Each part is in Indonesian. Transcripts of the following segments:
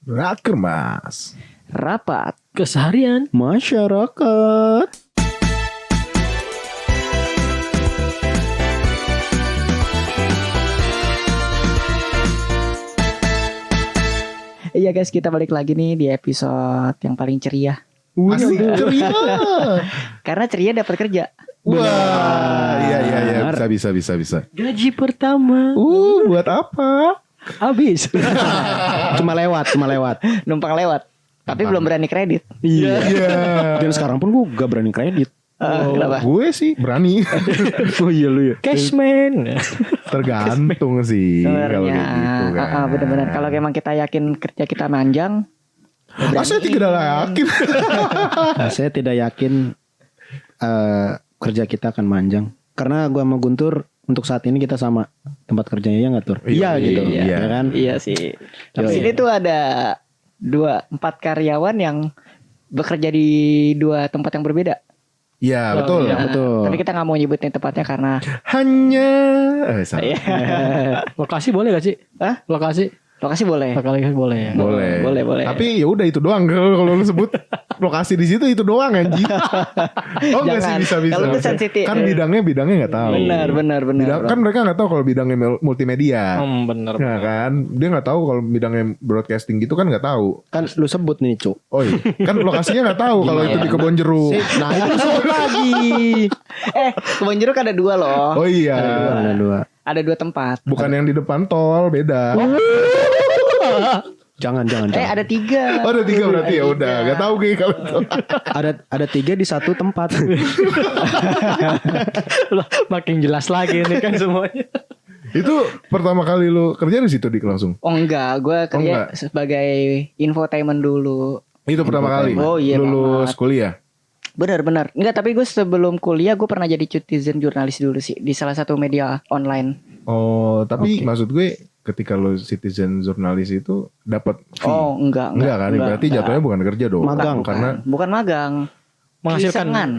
Rakermas. Rapat Keseharian masyarakat. Iya guys, kita balik lagi nih di episode yang paling ceria. Asik ceria. Karena ceria dapat kerja. Wah, iya bisa. gaji pertama Buat apa? habis. Cuma lewat. Numpang lewat. Tapi belum berani kredit. Iya. Dan sekarang pun gue gak berani kredit. Kenapa? Gue sih berani. Oh iya lu ya. Cashman. Tergantung sih kalau Sebenarnya kayak gitu kan. benar-benar kalau emang kita yakin kerja kita manjang. Saya tidak yakin. Nah, saya tidak yakin kerja kita akan manjang. Karena gue sama Guntur untuk saat ini kita sama tempat kerjanya ya nggak Tur? Iya, gitu. iya. Ya kan? Iya sih. Tapi sini tuh ada 4 karyawan yang bekerja di 2 tempat yang berbeda. Iya betul. Iya, betul. Tapi kita nggak mau nyebutin tempatnya karena Hanya salah. Iya. Lokasi boleh gak sih? Hah? Lokasi Boleh. boleh. Boleh. Tapi ya udah itu doang kalau lu sebut lokasi di situ itu doang anjing. Oh enggak sih Jangan. bisa. Kalau itu sensitif. Kan bidangnya enggak tahu. Benar. Kan mereka enggak tahu kalau bidangnya multimedia. Bener. Ya kan, dia nggak tahu kalau bidangnya broadcasting gitu kan nggak tahu. Kan lu sebut nih Cuk. Oh iya, kan lokasinya nggak tahu kalau itu di Kebon Jeruk. Nah itu lu sebut lagi. Kebon Jeruk ada 2 loh. Oh iya, Ada 2. Ada 2 tempat. bukan yang di depan tol, beda. Jangan. Ada 3. Oh ada 3 berarti ya udah, nggak tahu kayak kalau itu. Ada 3 di satu tempat. Loh, makin jelas lagi nih kan semuanya. Itu pertama kali lu kerja di situ langsung. Oh enggak, gue kerja enggak. sebagai infotainment dulu. Itu pertama kali. Oh, iya lulus banget. kuliah. Benar. Enggak, tapi gue sebelum kuliah gue pernah jadi citizen jurnalis dulu sih di salah satu media online. Oh, tapi maksud gue ketika lu citizen jurnalis itu dapat fee. Oh, enggak kan? Berarti jatuhnya bukan kerja dong. Magang. Karena bukan magang. Menghasilkan uang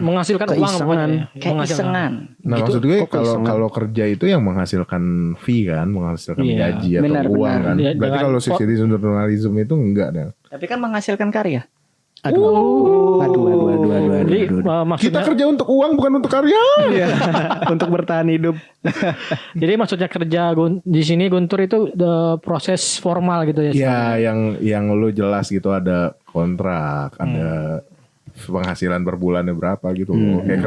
Keisengan. pokoknya. Kayak isengan. nah Gitu, maksud gue kok kalau keisengan? kalau kerja itu yang menghasilkan fee kan, menghasilkan Iya, gaji atau benar, uang benar. kan. Iya, Berarti dengan kalau citizen journalism itu enggak deh. Tapi kan menghasilkan karya. Aduh. Jadi Kita maksudnya kerja untuk uang bukan untuk karya. Untuk bertahan hidup. jadi maksudnya kerja di sini Guntur itu proses formal gitu ya. Ya, yang lu jelas gitu ada kontrak, ada penghasilan per bulannya berapa gitu loh. Kayak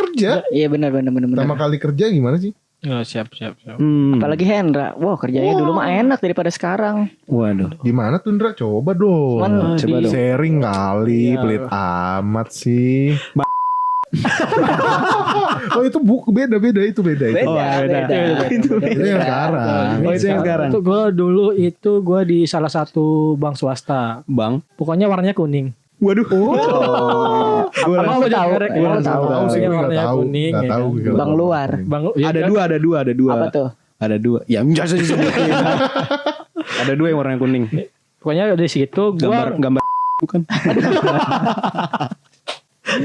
kerja. Iya benar. Pertama kali kerja gimana sih? Oh, siap. Apalagi Hendra. Wah, kerjanya dulu mah enak daripada sekarang. Waduh. Gimana tuh Ndra? Coba dong. Coba dong. Sharing kali, pelit amat sih. Oh itu beda itu. Beda. Itu yang sekarang. Itu yang sekarang. Itu gue di salah satu bank swasta. Bang. Pokoknya warnanya kuning. Waduh. Gue Emang lu tahu? tahu sih, gue nggak Warnanya tahu. kuning, Nggak ya tahu. kan? gitu. Bang luar. Bang, ya Ada kan? dua. Apa tuh? Ada 2. Ya enggak usah disebutin. Ada 2 yang warna kuning. Pokoknya di situ gua Gambar bukan.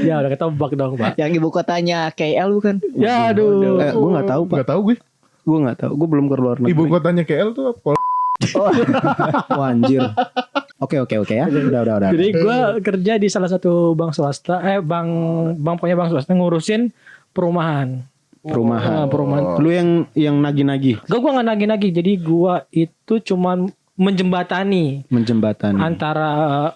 ya udah ketebak dong, Pak. Yang ibu kotanya KL bukan? Ya aduh. Gue enggak tahu, Pak. Nggak tahu gue. Gue enggak tahu. Gue belum ke luar negeri. Ibu kotanya KL tuh apa? Oh, anjir. Oke ya. Udah. Jadi gue kerja di salah satu bank swasta, bank punya bank swasta ngurusin perumahan. Perumahan. Lu yang nagih-nagih, Gue nggak nagih-nagih, jadi gue itu cuman menjembatani antara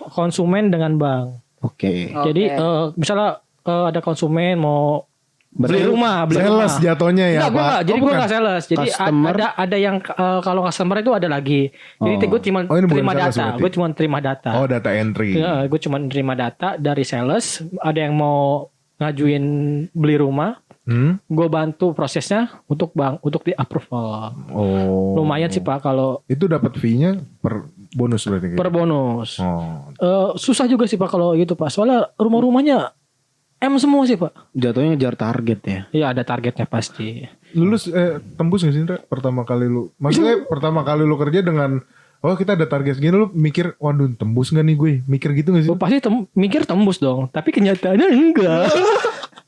konsumen dengan bank. Oke. Jadi misalnya ada konsumen mau beli rumah. Sales jatuhnya ya Enggak, gue Pak. enggak. Jadi gue enggak sales. Jadi Customer. ada yang kalau customer itu ada lagi. Jadi gue cuma Oh, ini bukan terima sales data. berarti? Gue cuma terima data. Oh data entry. Ya, gue cuma terima data dari sales. Ada yang mau ngajuin beli rumah. Gue bantu prosesnya untuk di approval. Oh. Lumayan sih Pak kalau Itu dapat fee-nya per bonus berarti. per bonus. Oh. Susah juga sih Pak kalau gitu Pak. Soalnya rumah-rumahnya M semua sih Pak. Jatuhnya ngejar target ya. Iya ada targetnya pasti. Lulus tembus gak sih Ndra? Pertama kali lu. Maksudnya pertama kali lu kerja dengan kita ada target segini, lu mikir waduh tembus gak nih gue? Mikir gitu gak sih? Gue pasti mikir tembus dong. Tapi kenyataannya enggak.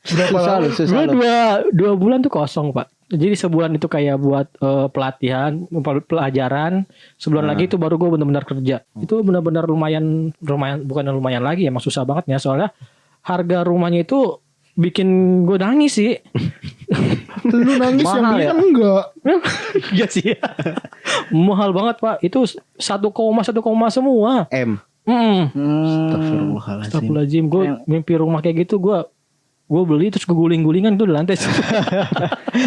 Berapa lama? Susah Gue lu. 2 bulan tuh kosong Pak. Jadi sebulan itu kayak buat pelatihan, pelajaran. Sebulan lagi itu baru gue benar-benar kerja. Itu benar-benar lumayan bukan lumayan lagi, emang susah banget ya soalnya harga rumahnya itu bikin gue nangis sih. Lu nangis yang Mahal beli ya? kan enggak. Iya sih. Mahal banget Pak. Itu 1,1 semua. M. Astagfirullahaladzim. Astagfirullahaladzim. Gue mimpi rumah kayak gitu gue beli terus gue guling-gulingan tuh di lantai.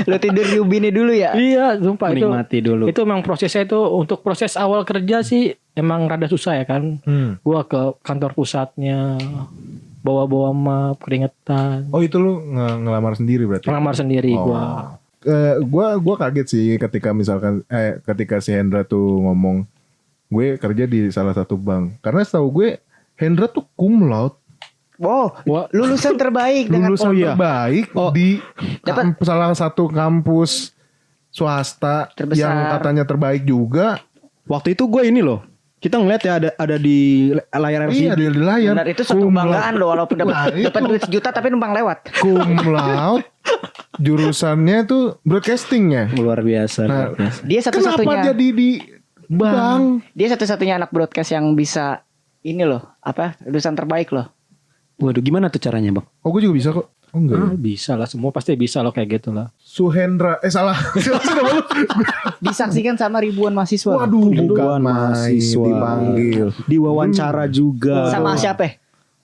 Lo tidur di ubinnya dulu ya? Iya, sumpah itu. Menikmati dulu. Itu emang prosesnya itu untuk proses awal kerja sih emang rada susah ya kan. Gua ke kantor pusatnya bawa-bawa map, keringetan. Oh itu lu ngelamar sendiri berarti? Ngelamar sendiri Gua kaget sih ketika misalkan ketika si Hendra tuh ngomong gue kerja di salah satu bank. Karena setahu gue Hendra tuh cum laude. Wow, lulusan terbaik dengan Lulusan terbaik di salah satu kampus swasta Terbesar. yang katanya terbaik juga. Waktu itu gue ini loh. Kita ngeliat ya ada di layar LCD. Iya di layar. benar itu suatu kebanggaan loh walaupun dapat duit sejuta tapi numpang lewat. Cum laude. Jurusannya tuh broadcasting ya. Luar biasa. Nah, luar biasa. Dia satu-satunya Kenapa jadi di bank? Dia satu-satunya anak broadcast yang bisa ini loh, lulusan terbaik loh. Waduh, gimana tuh caranya bang? Oh gue juga bisa kok. Oh enggak ya? Bisa lah, semua pasti bisa loh kayak gitu lah. Suhendra. Salah. Disaksikan sama ribuan mahasiswa. Waduh, bukan Ribuan main mahasiswa. dipanggil. Diwawancara juga. Sama siapa?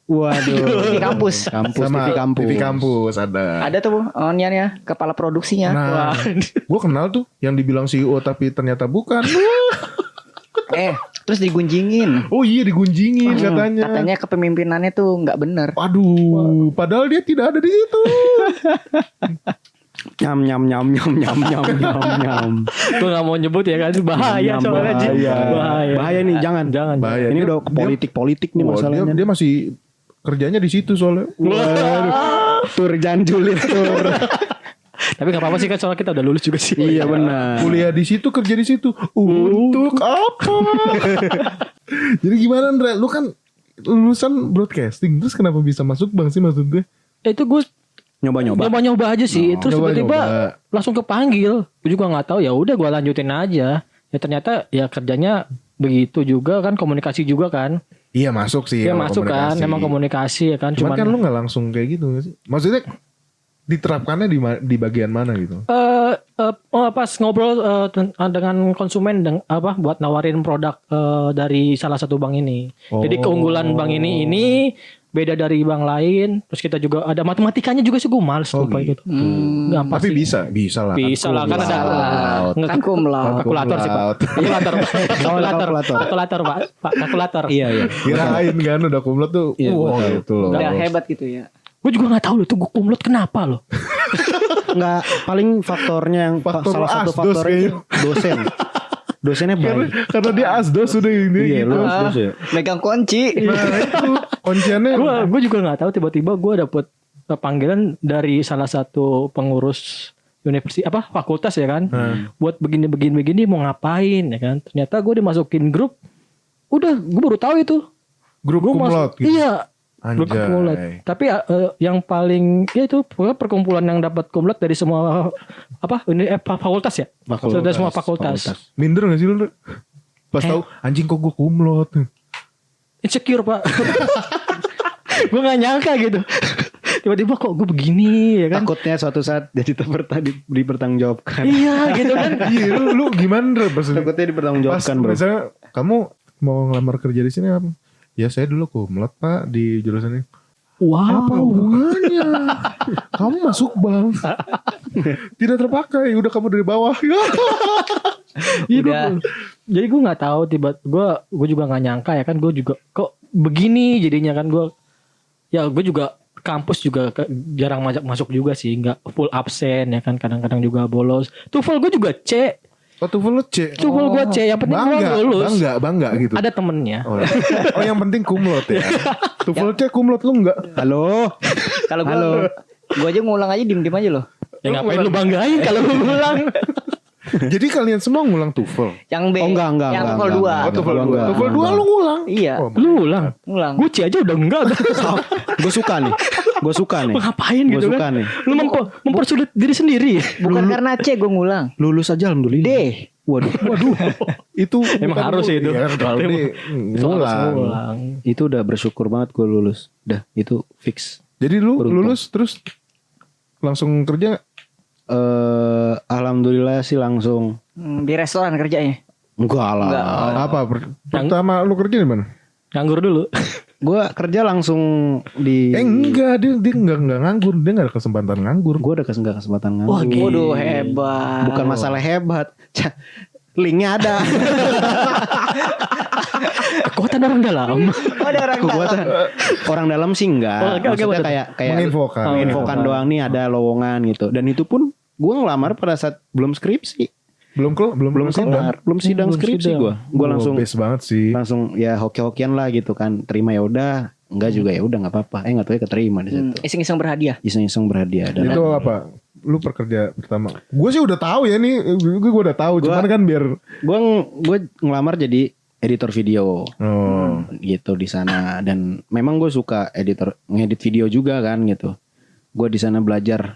Waduh. Di kampus. Sama TV kampus. TV kampus ada. Ada tuh oniannya, kepala produksinya. Nah, gue kenal tuh yang dibilang CEO tapi ternyata bukan. Terus digunjingin. Oh iya digunjingin katanya. Katanya kepemimpinannya tuh nggak bener. Waduh, padahal dia tidak ada di situ. Nyam nyam nyam nyam nyam nyam nyam nyam. Gue gak mau nyebut ya kan, bahaya Nyam, soalnya Jin. bahaya. Bahaya nih, jangan. Bahaya. Ini Dia- udah politik nih Wah, masalahnya. dia masih kerjanya di situ soalnya. Tur jangan julid tur. Tapi gak apa-apa sih kan soalnya kita udah lulus juga sih. Iya benar. Kuliah di situ, kerja di situ. Untuk apa? Jadi gimana Andre? Lu kan lulusan broadcasting, terus kenapa bisa masuk bank sih maksud gue? Itu gue Nyoba-nyoba. nyoba aja sih. Terus nyoba-nyoba. tiba-tiba langsung kepanggil. Gue juga nggak tahu, ya udah gue lanjutin aja. Ya ternyata ya kerjanya begitu juga kan, komunikasi juga kan. Iya masuk sih. Ya kalau masuk kan, komunikasi. memang komunikasi ya kan. Cuman kan lu gak langsung kayak gitu gak sih? Maksudnya diterapkannya di bagian mana gitu? Pas ngobrol dengan konsumen buat nawarin produk dari salah satu bank ini. Jadi keunggulan bank ini beda dari bank lain. Terus kita juga ada matematikanya juga sih, gue males lupa gitu. Gampang Tapi sih. bisa lah. Bisa lah kan ada Kan cum laude. kalkulator sih Pak. Kalkulator Pak. Kalkulator. Iya. Kirain kan udah kumlot tuh. Iya, Wow gua tahu. gitu loh. Udah hebat gitu ya. Gue juga gak tahu loh tuh gue kumlot kenapa loh. Enggak, paling faktornya yang Faktor salah satu asdos faktornya kayaknya. itu dosen. Dosennya baik. Karena dia asdos udah ini Iya, gitu. lu asdos ya. Megang kunci. Nah itu kunciannya. Gue juga nggak tahu, tiba-tiba gue dapet panggilan dari salah satu pengurus universitas fakultas ya kan, buat begini mau ngapain ya kan. Ternyata gue dimasukin grup, udah gue baru tahu itu Grup Gua kumlot gitu. Iya, grup Anjay. kumlot. Tapi yang paling ya itu pokoknya perkumpulan yang dapat kumlot dari semua fakultas ya, dari semua fakultas. Minder gak sih lu? Pas tahu anjing kok gue kumlot. Insecure Pak. Gue gak nyangka gitu. Tiba-tiba kok gue begini ya kan. Takutnya suatu saat jadi dipertanggungjawabkan. Iya gitu kan. Iya lu gimana Dre? Pas Takutnya dipertanggungjawabkan, bro. misalnya kamu mau ngelamar kerja di sini apa? Ya saya dulu kumlot Pak di jurusan ini. Wow. Apa hubungannya? Kamu masuk bank. Tidak terpakai. Udah kamu dari bawah. Iya, Udah. Jadi gue nggak tahu, gue juga nggak nyangka ya kan, gue juga kok begini jadinya kan. Gue juga kampus juga jarang masuk juga sih, nggak full absen ya kan, kadang-kadang juga bolos. TOEFL gue juga C. Oh TOEFL lu C. TOEFL gue C, yang penting gue lulus. Bangga gitu. Ada temennya. Oh yang penting kumlot ya. TOEFL C kumlot lu enggak. Halo. Kalau gue aja ngulang aja diem-diem aja loh. Ya ngapain lu banggain kalau lu ngulang. Jadi kalian semua ngulang TOEFL. Yang B. Oh, enggak, Yang enggak, TOEFL 2. enggak. Oh TOEFL 2. Enggak. TOEFL 2 lu ngulang. Iya. Oh, Lu ulang. Ngulang. Gue C aja udah enggak. Gue suka nih. Gue suka nih. Ngapain Gua gitu suka kan? nih. Lu mempersulit diri sendiri. Bukan karena C gue ngulang. Lulus aja alhamdulillah. D. Waduh. Itu Emang bukan harus lu- ya itu. Iya, kalau Itu di Itu harus ngulang. ngulang. Itu udah bersyukur banget gue lulus. Dah, itu fix. Jadi lu Beruntung. lulus terus langsung kerja nggak? Alhamdulillah sih langsung. Di restoran kerjanya. Enggak lah. Enggak. Apa? Pertama lu kerja di mana? Nganggur dulu. Gue kerja langsung di. Enggak, dia enggak nganggur, dia enggak ada kesempatan nganggur. Gue udah nggak kesempatan nganggur. Wah, gila. Waduh hebat. Bukan masalah hebat. Linknya ada. Kekuatan orang dalam. Oh, ada orang Kekuatan orang dalam sih enggak. Oh, oke, Maksudnya betul. kayak Menginfokan. menginfokan doang nih ada lowongan gitu. Dan itu pun gue ngelamar pada saat belum skripsi. Belum Sidang. Belum sidang Belum skripsi sidang. gue langsung best banget sih. langsung ya hoki-hokian lah gitu kan. Terima ya udah, enggak juga ya udah nggak apa-apa. Nggak tahu ya keterima di situ. Iseng-iseng berhadiah. Iseng-iseng berhadiah dan Itu apa? Lu pekerja pertama. Gue sih udah tahu ya nih, gue udah tahu. Cuman kan biar gue ngelamar jadi editor video. Gitu di sana dan memang gue suka ngedit video juga kan gitu. Gue di sana belajar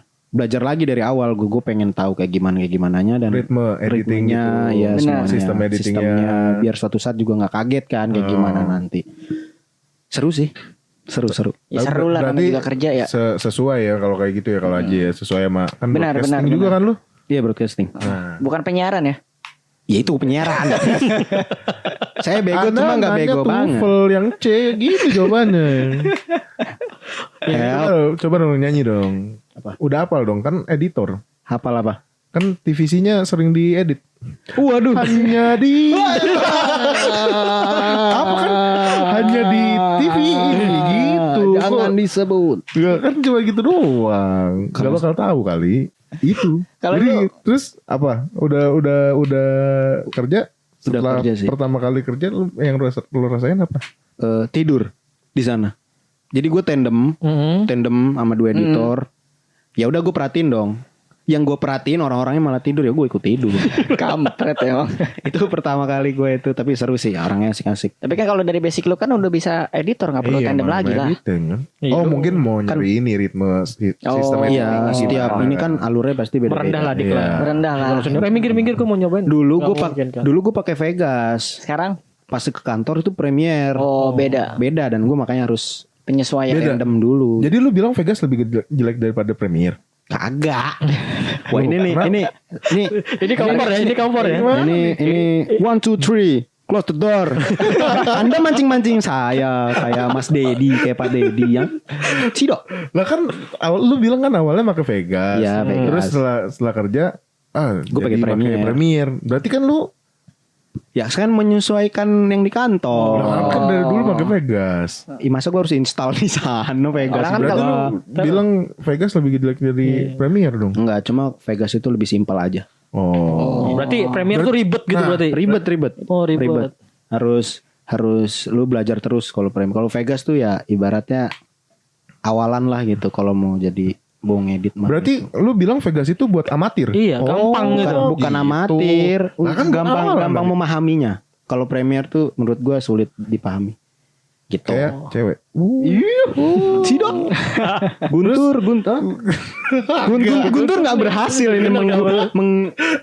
lagi dari awal. Gue pengen tahu kayak gimananya dan ritme editingnya ritmenya, ya Benar. semuanya, Sistem editingnya. sistemnya, biar suatu saat juga nggak kaget kan kayak gimana nanti. Seru sih, seru. Ya seru lah namanya juga kerja ya. Sesuai ya kalau kayak gitu ya kalau aja ya sesuai sama kan Benar, broadcasting benar, juga benar. kan lu. Iya broadcasting. Bukan penyiaran ya. Ya itu penyiaran. Saya bego Anda cuma nggak nanya bego banget. TOEFL yang C gitu jawabannya. Help. Coba dong nyanyi dong. Apa? Udah hafal dong kan editor. Hafal apa? Kan TVC-nya sering diedit. Waduh. Hanya di apa kan? Hanya di TV ini gitu. Jangan Kok- disebut. Ya kan cuma gitu doang. Gak bakal tahu kali. Itu. Kalau Jadi terus apa? Udah kerja. Udah Setelah kerja sih. pertama kali kerja yang lu rasain apa? Tidur di sana. Jadi gue tandem sama dua editor. Ya udah gue perhatiin dong. Yang gue perhatiin orang-orangnya malah tidur, ya gue ikut tidur. Kampret emang. Itu pertama kali gue itu, tapi seru sih, orangnya asik-asik. Tapi kan kalau dari basic lu kan udah bisa editor, nggak perlu tandem malah lagi lah. editing kan. Iya. Oh mungkin mau nyari ini ritme sistem Oh, editing. Iya, setiap ini kan alurnya pasti beda-beda. Merendah lah dik lah. Merendah lah. Langsung minggir-minggir gue mau nyobain. Dulu Nggak mungkin kan. gue pakai Vegas. Sekarang Pas ke kantor itu Premiere. oh beda Beda dan gue makanya harus penyesuaian. tandem dulu. Jadi lu bilang Vegas lebih jelek daripada Premiere? Kagak. Wah ini nih, ini Ini kompor ya, ini kompor ya. ini 1 2 3 close the door. Anda mancing-mancing saya kayak Mas Dedi, kayak Pak Dedi yang Cidok. Lah kan lu bilang kan awalnya pakai Vegas. Iya, Vegas. Terus setelah kerja Gua pakai Premiere. Premiere. Berarti kan lu Ya kan menyesuaikan yang di kantor. kan dari dulu pakai Vegas. Masa gue harus install di sana Vegas? Orang kan Berarti kalau- lu bilang Vegas lebih jelek dari Premiere dong. Enggak, cuma Vegas itu lebih simpel aja. Oh. Berarti Premiere tuh ribet gitu Nah, berarti. Ribet. Oh, ribet. Harus lu belajar terus kalau Premiere. Kalau Vegas tuh ya ibaratnya awalan lah gitu kalau mau jadi mau ngedit mah. Berarti lu bilang Vegas itu buat amatir? Iya, gampang gitu. bukan gitu. amatir, Nah, kan gampang awalan dong. memahaminya. Kalau Premiere tuh menurut gua sulit dipahami. Gitu. Kayak cewek. Sidok. Guntur nggak berhasil ini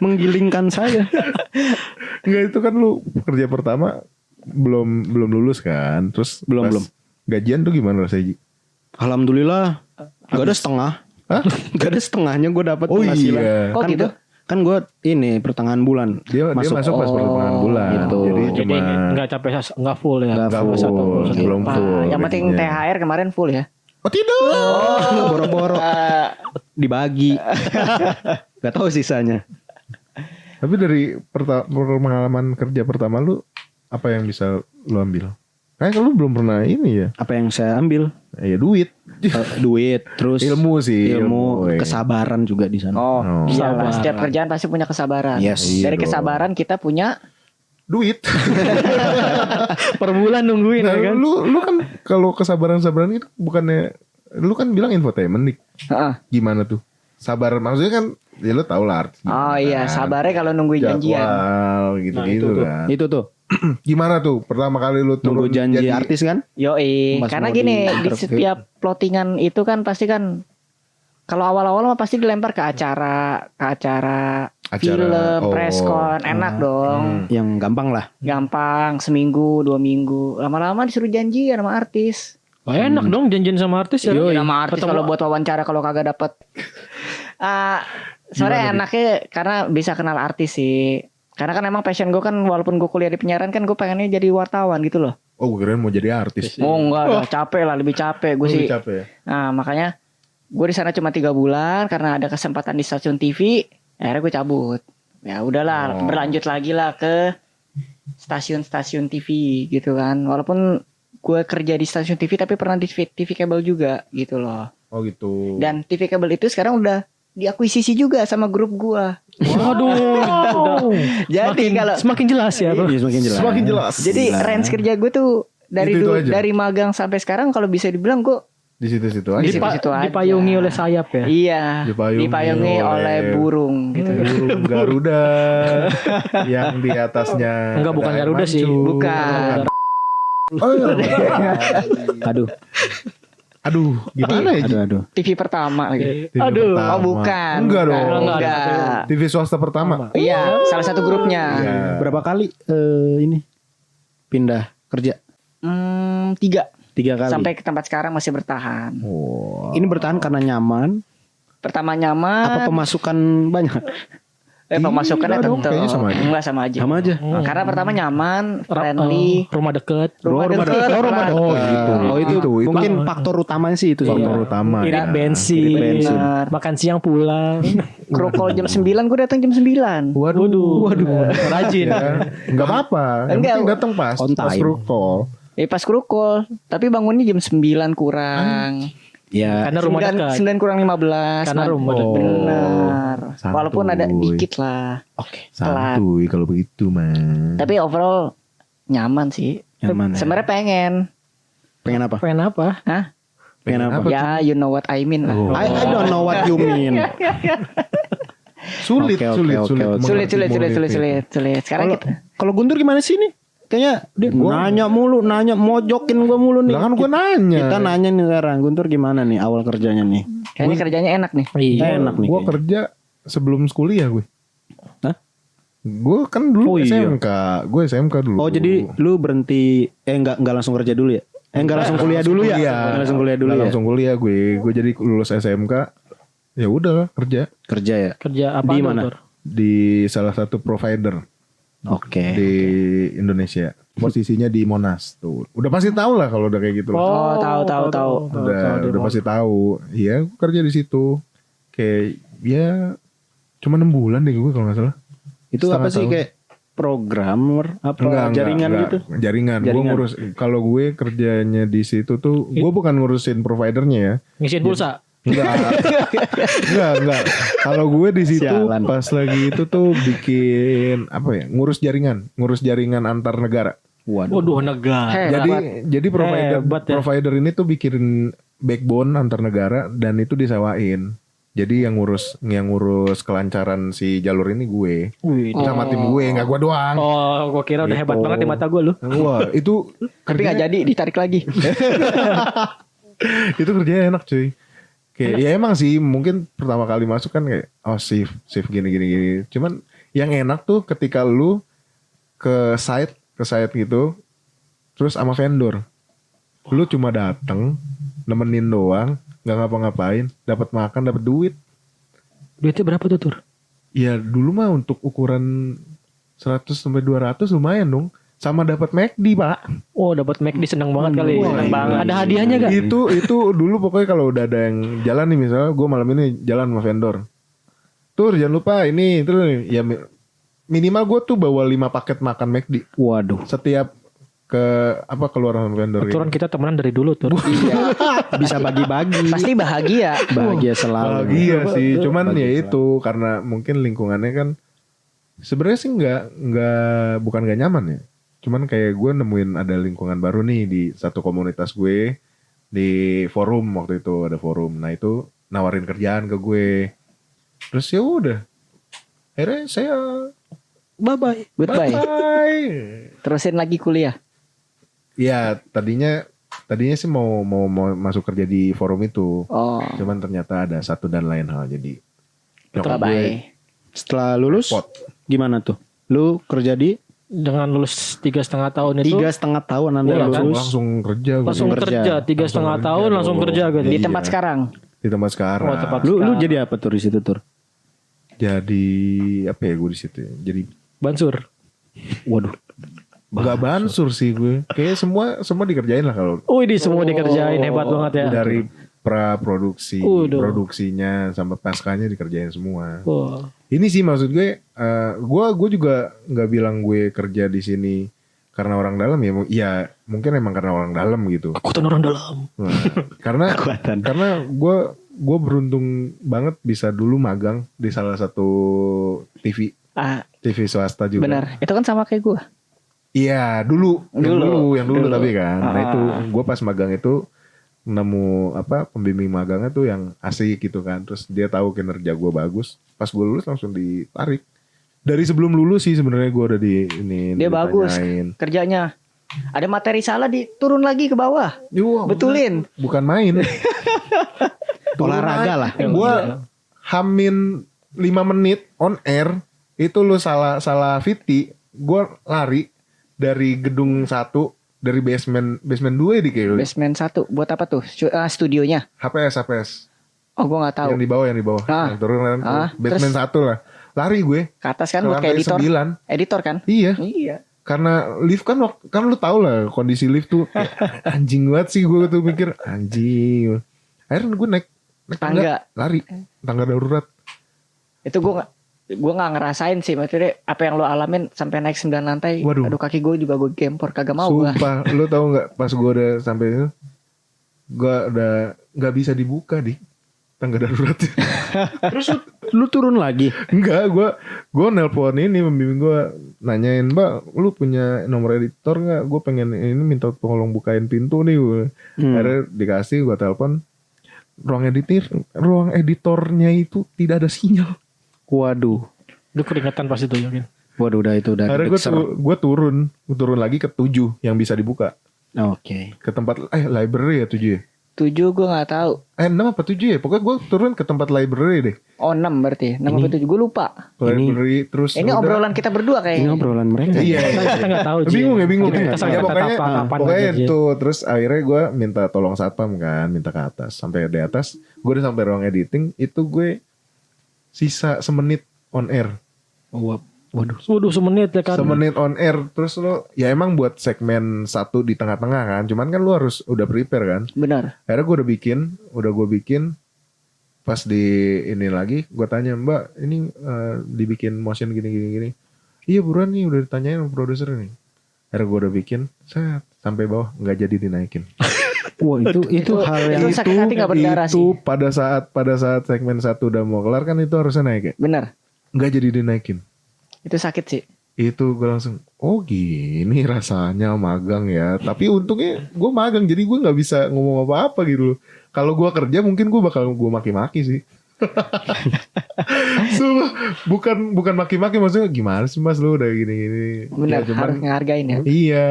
menggilingkan saya. Enggak itu kan lu kerja pertama belum lulus kan. Terus Belum. Gajian tuh gimana rasanya? Ji? Alhamdulillah gak ada setengah. Hah? Gak ada setengahnya gue dapat Oh penghasilan. iya. Kok gitu? Kan gue ini pertengahan bulan. Dia masuk pas pertengahan bulan. gitu. Jadi Jadi cuma nggak capek nggak full ya. Nggak nggak full. full, belum Pak, full. yang penting gajinya. THR kemarin full ya. Oh tidak. Boro-boro dibagi. Gak tahu sisanya. Tapi dari pengalaman kerja pertama lu apa yang bisa lu ambil? Kayaknya lu belum pernah ini ya. Apa yang saya ambil? Ya duit. Duit, terus Ilmu sih. ilmu, ya. kesabaran juga di sana. Oh, iyalah. Sabaran. Setiap kerjaan pasti punya kesabaran. Yes. Dari Iya dong. kesabaran kita punya Duit. Per bulan nungguin Nah, ya kan. lu kan kalau kesabaran itu bukannya lu kan bilang infotainment nih. Heeh. Gimana tuh? Sabar maksudnya kan ya lu tau lah artinya. Oh iya, kan. sabarnya kalau nungguin janjian. Jadwal gitu-gitu Nah, itu tuh. kan. Itu tuh Gimana tuh pertama kali lu turun Nunggu janji jadi artis kan? Yoi, Pas karena mau gini di di-interview. setiap plottingan itu kan pasti kan kalau awal-awal mah pasti dilempar ke acara film, oh. preskon, enak dong. Yang gampang lah. Gampang, seminggu, 2 minggu. Lama-lama disuruh janjian sama artis. Oh, enak dong janjian sama artis ya. Ya, sama artis Ketemu- kalau buat wawancara kalau kagak dapet. Sebenarnya enaknya karena bisa kenal artis sih. Karena kan emang passion gue kan walaupun gue kuliah di penyiaran kan gue pengennya jadi wartawan gitu loh. Oh gue kirain mau jadi artis. Oh enggak, udah capek lah, lebih capek gue sih. Lebih capek ya? Nah makanya gue di sana cuma 3 bulan karena ada kesempatan di stasiun TV. Akhirnya gue cabut. Ya udahlah, berlanjut lagi lah ke stasiun-stasiun TV gitu kan. Walaupun gue kerja di stasiun TV tapi pernah di TV kabel juga gitu loh. Oh gitu. Dan TV kabel itu sekarang udah diakuisisi juga sama grup gua. Waduh. Jadi kalau Semakin jelas ya, Bro. Iya, semakin jelas. Semakin jelas. jadi range kerja gue tuh dari Itu dulu, aja. dari magang sampai sekarang kalau bisa dibilang gue Di situ-situ aja. Di situ-situ aja. Dipayungi oleh sayap ya. iya Dipayungi oleh burung gitu. Burung Garuda yang di atasnya. Enggak, bukan ada air Garuda sih. mancur. Bukan. Oh, iya. Aduh, Gimana ya? Ji? aduh. TV pertama lagi. TV Aduh. pertama. Oh bukan. Enggak Bukan. dong. Enggak. TV swasta pertama. Iya, salah satu grupnya. Iya. Berapa kali ini pindah kerja? 3 3 kali. sampai ke tempat sekarang masih bertahan. Oh. Ini bertahan karena nyaman. Pertama nyaman. Apa pemasukan banyak? Pemasukannya Enggak dong, tentu kayaknya sama aja. enggak sama aja. Sama aja. Karena pertama nyaman, friendly, Rumah deket. rumah dekat. Oh gitu. Oh itu, mungkin faktor utamanya sih itu. faktor utama. Irit ya. bensin. Irit bensin. Benar. Makan siang pulang. Krokol jam 9 gue datang jam 9. Waduh. Rajin. Ya, enggak apa-apa. Yang Enggak. penting datang pas. On Pas time. call. Pas krokol, tapi bangunnya jam 9 kurang. Ya, Karena rumah dekat. 9 kurang 15. Karena rumah dekat. Benar. Santuy. Walaupun ada dikit lah. oke. Telat. Santuy kalau begitu mah. Tapi overall nyaman sih. Nyaman. Ya. Sebenarnya pengen. Pengen apa? Pengen apa? Hah? Pengen apa? Ya, you know what I mean lah. Oh. I don't know what you mean. Sulit, Oke, sulit, oke, sulit. oke. Sulit. mengerti Sulit. Sekarang Kalau kita kalau Guntur gimana sih nih? Kayaknya dia nanya mojokin gua mulu nih. Lah kan gua nanya. Kita nanya nih sekarang, Guntur gimana nih awal kerjanya nih? kayaknya kerjanya enak nih. Iya. Enak nih. Gue kayaknya. kerja sebelum kuliah gue. Hah? Gue kan dulu Oh, iya. SMK. Gue SMK dulu. Oh jadi lu berhenti enggak langsung kerja dulu ya? Enggak langsung kuliah dulu ya? Iya. Nggak langsung kuliah dulu Nggak ya? langsung kuliah gue. Gue jadi lulus SMK. Ya udah kerja Kerja ya? Kerja apa? Di mana? Dokter? di salah satu provider Oke. di Indonesia. Posisinya di Monas tuh. Udah pasti tahu lah kalau udah kayak gitu. Oh, tahu. Udah pasti tahu. Iya, gue kerja di situ. Kayak ya cuma 6 bulan deh gue kalau nggak salah. Itu Setengah apa sih tahun. kayak programmer apa jaringan gitu? Jaringan. Gue Jaringan. ngurus. Kalau gue kerjanya di situ tuh, gue bukan ngurusin providernya ya. Ngisiin pulsa. Enggak. enggak. Kalau gue di situ Sialan. pas lagi itu tuh bikin apa ya? Ngurus jaringan antar negara. Waduh, negara. Jadi Hebat ya. provider ini tuh bikin backbone antar negara dan itu disewain. Jadi yang ngurus kelancaran si jalur ini gue. Wih. Sama tim gue, nggak gue doang. Oh, gua kira udah Gitu. hebat banget di mata gua lu. Wah, itu Tapi nggak jadi, ditarik lagi. itu kerjanya enak cuy. Kayak ya emang sih mungkin pertama kali masuk kan kayak shift gini. Cuman yang enak tuh ketika lu ke site gitu terus sama vendor. Lu cuma dateng nemenin doang, nggak ngapa-ngapain, dapat makan, dapat duit. Duitnya berapa tuh, Tur? Ya dulu mah untuk ukuran 100 sampai 200 lumayan dong. Sama dapat McD, Pak. Oh, dapat McD seneng banget kali. Seneng banget. Ada hadiahnya gak? Itu dulu pokoknya kalau udah ada yang jalan nih misalnya gue malam ini jalan sama vendor. Tur jangan lupa ini terus ya minimal gue tuh bawa 5 paket makan McD Waduh. setiap keluar sama vendor. Kebetulan kita temenan dari dulu, Tur. Iya. Bisa bagi-bagi. Pasti bahagia. Bahagia selalu. Iya sih, cuman Bagus ya lah. itu karena mungkin lingkungannya kan sebenarnya sih bukan nggak nyaman ya. Cuman kayak gue nemuin ada lingkungan baru nih di satu komunitas gue di forum waktu itu ada forum. Nah itu nawarin kerjaan ke gue. Terus ya udah. Akhirnya saya Bye-bye. Goodbye. bye. Terusin lagi kuliah. Iya, tadinya sih mau masuk kerja di forum itu. Oh. Cuman ternyata ada satu dan lain hal jadi nyokap gue Bye. Setelah lulus pot. gimana tuh? Lu kerja di Dengan lulus 3,5 tahun itu 3,5 tahun Anda Iya kan? lulus. langsung kerja gue. langsung kerja 3,5 tahun langsung kerja gitu. Di Iya. tempat sekarang. Di tempat sekarang. Oh, tempat- Lu jadi apa tuh di situ Tur? Jadi apa ya gue di situ ya? Jadi Bansur. Waduh. nggak bansur sih gue. Kayaknya semua dikerjain lah kalau Wih, semua dikerjain hebat banget ya. dari pra-produksi, Udah. produksinya sampai paskanya dikerjain semua. Wah. Ini sih maksud gue, gue juga nggak bilang gue kerja di sini karena orang dalam ya. Ya mungkin emang karena orang dalam gitu. Kekuatan orang dalam. Nah, karena gue beruntung banget bisa dulu magang di salah satu TV swasta juga. Benar. Itu kan sama kayak gue. Iya dulu yang dulu Dulu. tapi kan. Nah itu gue pas magang itu nemu pembimbing magangnya tuh yang asik gitu kan. Terus dia tahu kinerja gue bagus. Pas gue lulus langsung ditarik. Dari sebelum lulus sih sebenarnya gue udah Dia bagus kerjanya. Ada materi salah diturun lagi ke bawah. Betulin. Bukan main. Olahraga lah. Gue hamin 5 menit on air itu lu salah VT, gue lari dari gedung 1 dari basement 2 ya di kayak Basement 1 buat apa tuh? Studionya. HPS. Oh, gue nggak tahu. Yang di bawah. Ah. Yang turunan Ah, basement 1 lah. Lari gue. Ke atas kan Ke buat kayak lantai editor. 9. Editor kan? Iya. Iya. Karena lift kan lu tau lah kondisi lift tuh kayak, anjing banget sih gue tuh mikir anjing. Akhirnya gue naik Tangga. lari tangga darurat. Itu gue nggak ngerasain sih, maksudnya apa yang lo alamin sampai naik 9 lantai. Waduh. Aduh, kaki gue juga gue gempor, kagak mau gue. Sumpah, lu tahu nggak pas gue udah sampai itu, gue udah nggak bisa dibuka di tangga darurat. Terus lu turun lagi. Enggak, gue nelpon ini pembimbing gue nanyain, Mbak, lu punya nomor editor nggak? Gue pengen ini minta tolong bukain pintu nih. Akhirnya dikasih, gue telepon. Ruang editornya itu tidak ada sinyal. Waduh. Lu keringetan pas itu yakin. Waduh udah Akhirnya gue turun lagi ke 7 yang bisa dibuka. Oke. Ke tempat library ya 7 ya. 7 gue nggak tahu. 6 apa 7 ya? Pokoknya gue turun ke tempat library deh. Oh 6 berarti. 6 apa 7 gue lupa. Library terus Ini udah. obrolan kita berdua Ini kayaknya. obrolan mereka. Iya. Kita nggak tahu. Ji. Bingung. Kita Ya, kapan pokoknya aja. itu terus akhirnya gue minta tolong satpam kan, minta ke atas. Sampai di atas, gue udah sampai ruang editing, itu gue sisa semenit on air. Waduh semenit ya kan. Semenit on air. Terus lo ya emang buat segmen 1 di tengah-tengah kan. Cuman kan lo harus udah prepare kan. Benar. Akhirnya gue udah gue bikin. Pas di ini lagi gue tanya, Mbak ini dibikin motion gini. Iya buruan nih udah ditanyain sama produser nih. Akhirnya gue udah bikin. Sampai bawah nggak jadi dinaikin. Wah itu hal yang Itu sakit hati nggak berdarah sih. Itu pada saat segmen 1 udah mau kelar kan itu harusnya naik ya. Benar. Nggak jadi dinaikin. Itu sakit sih. Itu gue langsung, oh gini rasanya magang ya. Tapi untungnya gue magang jadi gue nggak bisa ngomong apa-apa gitu loh. Kalau gue kerja mungkin gue bakal gue maki-maki sih. Sumpah, bukan maki-maki, maksudnya gimana sih Mas lu udah gini-gini. Benar, Ya, cuman, harus ngehargain ya. iya,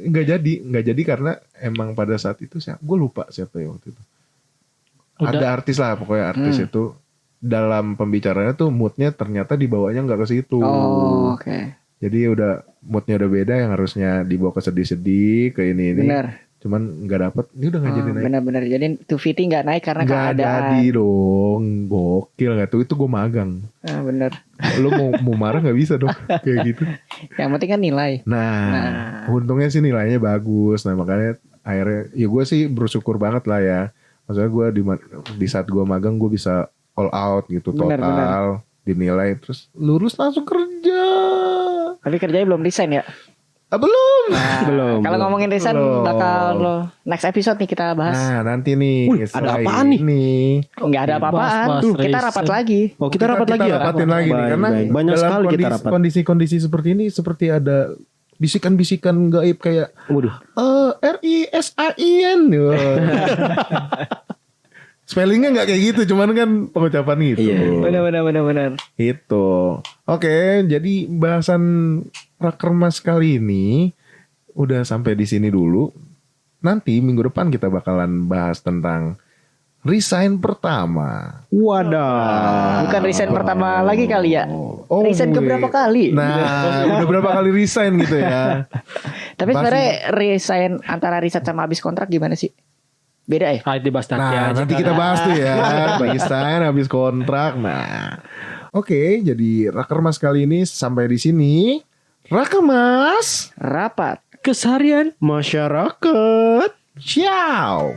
nggak jadi karena emang pada saat itu gue lupa siapa ya waktu itu. Ada artis lah pokoknya artis itu dalam pembicaranya tuh moodnya ternyata dibawanya nggak ke situ. Oh, oke. Jadi udah moodnya udah beda, yang harusnya dibawa ke sedih-sedih ke ini. Benar. Cuman nggak dapet, ini udah nggak jadi naik. Benar-benar. Jadi 250 nggak naik karena Nggak keadaan. jadi dong, gokil nggak tuh? Itu gue magang. Benar. Lo mau marah nggak bisa dong kayak gitu. Yang penting kan nilai. Nah, untungnya sih nilainya bagus. Nah makanya akhirnya, ya gue sih bersyukur banget lah ya. Maksudnya gue di saat gue magang gue bisa all out gitu, Benar, total dinilai, terus lurus langsung kerja. Tapi kerjanya belum resign ya? Belum. Nah, kalau ngomongin resign Belum. bakal next episode nih kita bahas. Nah nanti nih Wih, ada setelah apaan nih? ini, Nggak ada apa-apaan. Bahas Tuh, kita resign. rapat lagi. Oh kita rapat lagi ya? rapatin lagi nih, Baik, karena baik. Banyak dalam sekali kita rapat. kondisi-kondisi seperti ini seperti ada bisikan-bisikan gaib kayak Waduh. RISAIN. Spellingnya nggak kayak gitu, cuman kan pengucapan gitu. Iya. Benar. Itu. Oke, jadi bahasan Rakermas kali ini udah sampai di sini dulu. Nanti minggu depan kita bakalan bahas tentang resign pertama. Wadah. Bukan resign pertama lagi kali ya. Oh, Resign keberapa kali? Nah, udah berapa kali resign gitu ya. Tapi sebenarnya resign antara riset sama habis kontrak gimana sih? Beda ya? Dibahas nanti Nah, aja. nanti kita bahas tuh ya. Resign habis kontrak. Nah. Oke, jadi Rakermas kali ini sampai di sini. Rakermas. Rapat. Keseharian Masyarakat. Ciao.